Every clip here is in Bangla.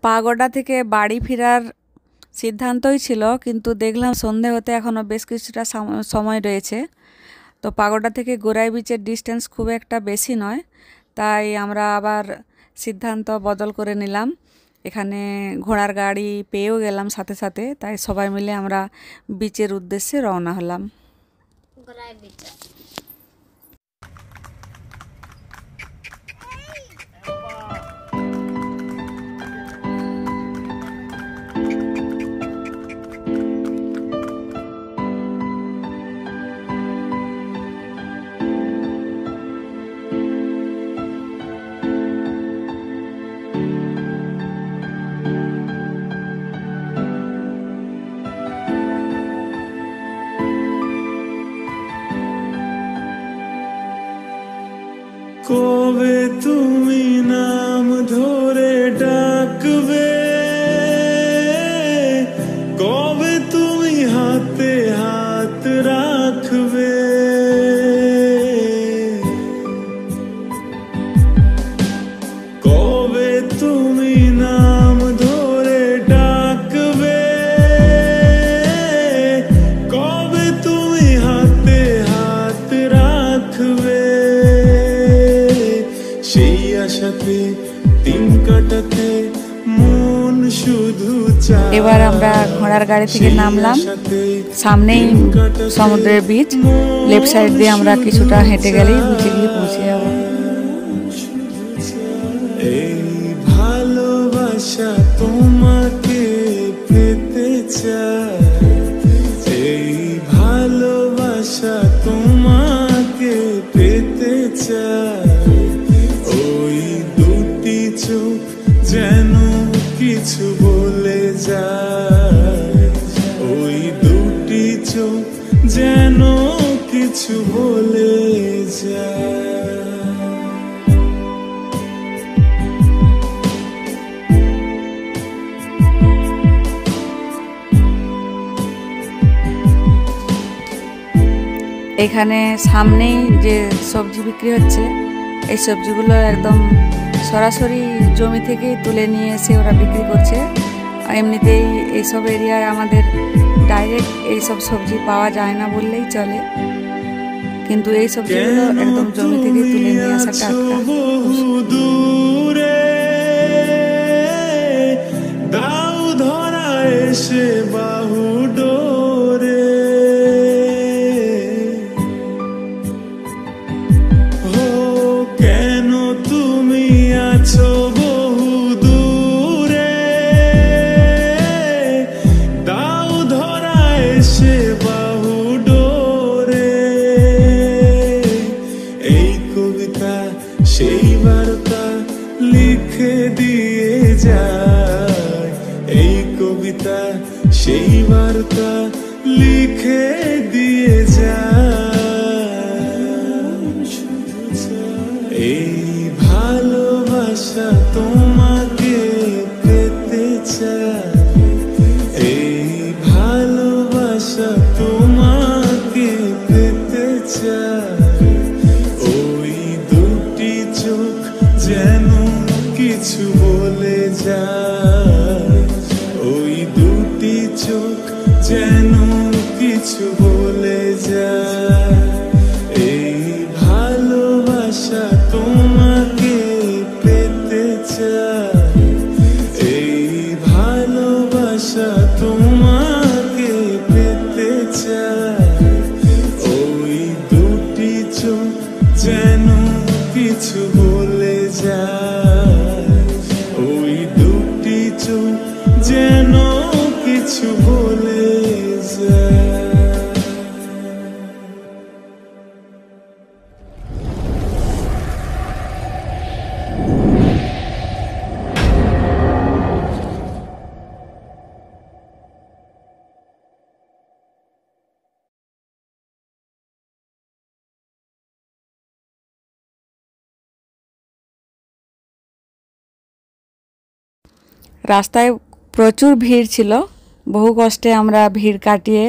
পাগোডা থেকে বাড়ি ফেরার সিদ্ধান্তই ছিল, কিন্তু দেখলাম সন্ধে হতে এখনও বেশ কিছুটা সময় রয়েছে। তো পাগোডা থেকে গোরাই বিচের ডিস্টেন্স খুব একটা বেশি নয়, তাই আমরা আবার সিদ্ধান্ত বদল করে নিলাম। এখানে ঘোড়ার গাড়ি পেয়েও গেলাম সাথে সাথে, তাই সবাই মিলে আমরা বিচের উদ্দেশ্যে রওনা হলাম। গোরাই বিচ কবে তুমি নাম ধরে ডাকবে, কবে তুমি হাতে হাত রাখবে, কবে তুমি নাম ধরে ডাকবে, কবে তুমি হাতে হাত রাখবে, সেই আশাতে দিন কাটাতে মন শুধু চায়। এবার আমরা ঘোড়ার গাড়ি থেকে নামলাম, সামনেই সমুদ্রের বিচ, লেফট সাইড দিয়ে আমরা কিছুটা হেঁটে গেলেই বিচে গিয়ে পৌঁছে যাব। এই ভালোবাসা তোমাকে পেতে চায়, এই ভালোবাসা তোমাকে পেতে চায়, ওই দুটি চোখ যেন কিছু বলে যায়, ওই দুটি চোখ যেন কিছু বলে যায়। এখানে সামনেই যে সবজি বিক্রি হচ্ছে, এই সবজিগুলো একদম সরাসরি জমি থেকেই তুলে নিয়ে এসে ওরা বিক্রি করছে। এমনিতেই এইসব এরিয়ায় আমাদের ডাইরেক্ট এইসব সবজি পাওয়া যায় না বললেই চলে, কিন্তু এই সবজিগুলো একদম জমি থেকেই তুলে নিয়ে আসা টাটকা। দাও ধরা এসে বাহু ডোরে, কেন তুমি আছো বহু দূরে, দাও ধরা এসে বাহু ডোরে, এই কবিতা সেই বার্তা লিখে দিয়ে যায়, এই কবিতা সেই বার্তা লিখে দিয়ে যায়, এই ভালোবাসা তোমাকে পেতে চায়, এই ভালোবাসা তোমাকে পেতে চায়, ওই দুটি চোখ যেন কিছু বলে যায়, ওই দুটি চোখ যেন কিছু বলে যায়, এই ভালোবাসা তোমাকে পেতে চায়, এই ভালোবাসা তোমাকে পেতে চায়, ওই দুটি চোখ যেন কিছু বলে যায়, ওই দুটি চোখ যেন কিছু বলে যায়। রাস্তায় প্রচুর ভিড় ছিল, বহু কষ্টে আমরা ভিড় কাটিয়ে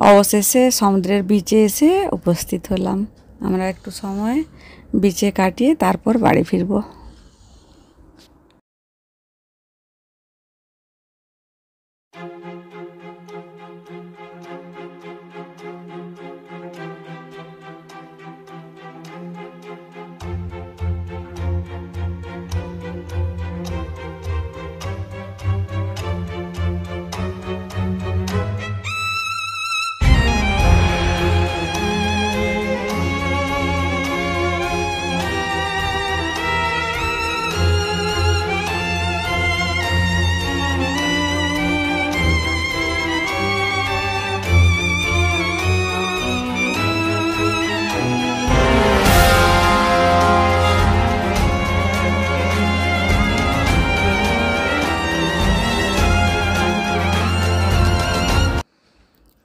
অবশেষে সমুদ্রের বিচে এসে উপস্থিত হলাম। আমরা একটু সময় বিচে কাটিয়ে তারপর বাড়ি ফিরব।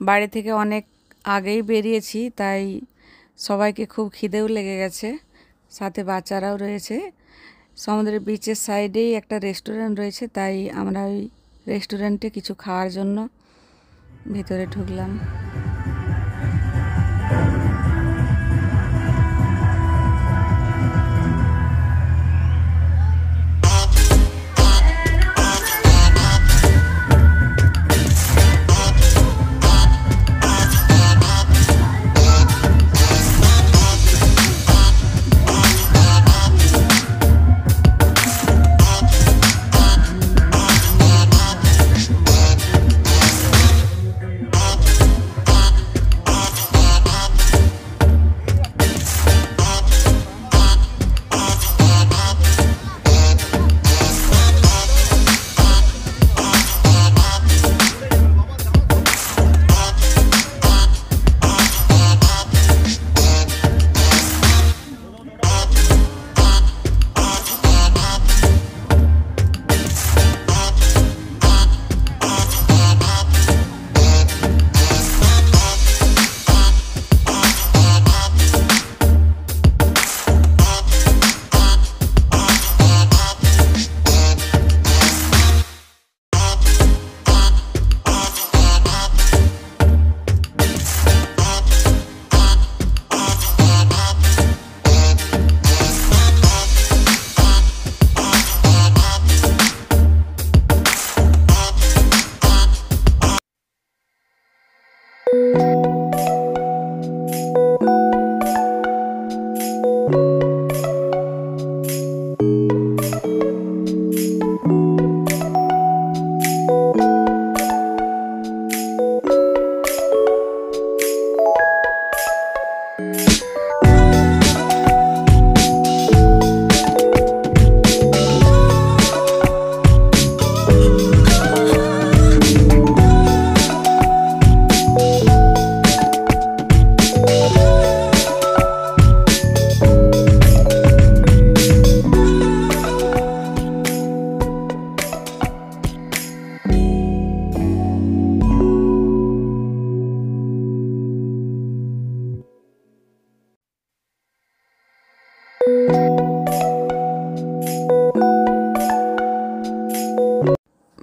বাড়ি থেকে অনেক আগেই বেরিয়েছি, তাই সবাইকে খুব খিদেও লেগে গেছে, সাথে বাচ্চারাও রয়েছে। সমুদ্রের বিচের সাইডেই একটা রেস্টুরেন্ট রয়েছে, তাই আমরা ওই রেস্টুরেন্টে কিছু খাওয়ার জন্য ভিতরে ঢুকলাম।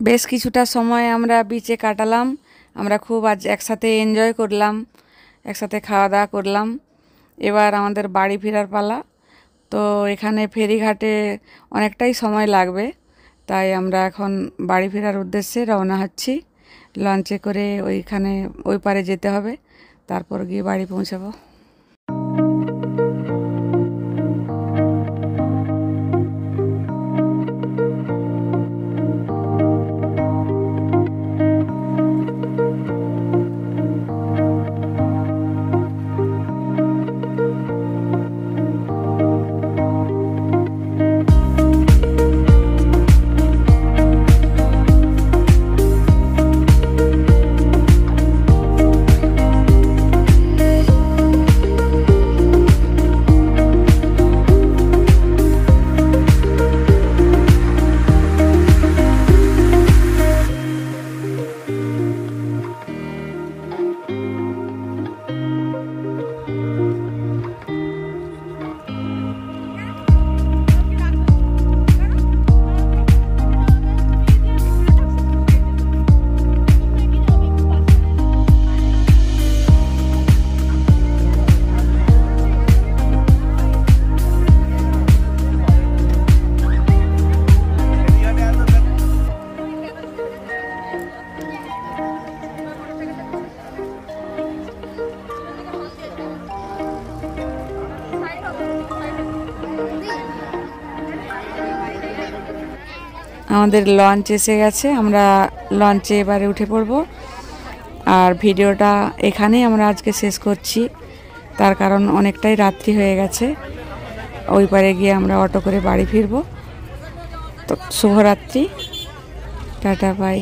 বেশ কিছুটা সময় আমরা বিচে কাটালাম। আমরা খুব আজ একসাথে এনজয় করলাম, একসাথে খাওয়া দাওয়া করলাম। এবার আমাদের বাড়ি ফেরার পালা। তো এখানে ফেরিঘাটে অনেকটাই সময় লাগবে, তাই আমরা এখন বাড়ি ফেরার উদ্দেশ্যে রওনা হচ্ছি। লঞ্চে করে ওইখানে ওই পারে যেতে হবে, তারপর গিয়ে বাড়ি পৌঁছাবো। আমাদের লঞ্চ এসে গেছে, আমরা লঞ্চে এবারে উঠে পড়ব। আর ভিডিওটা এখানেই আমরা আজকে শেষ করছি, তার কারণ অনেকটাই রাত্রি হয়ে গেছে। ওই পারে গিয়ে আমরা অটো করে বাড়ি ফিরব। তো শুভরাত্রি, টাটা, বাই।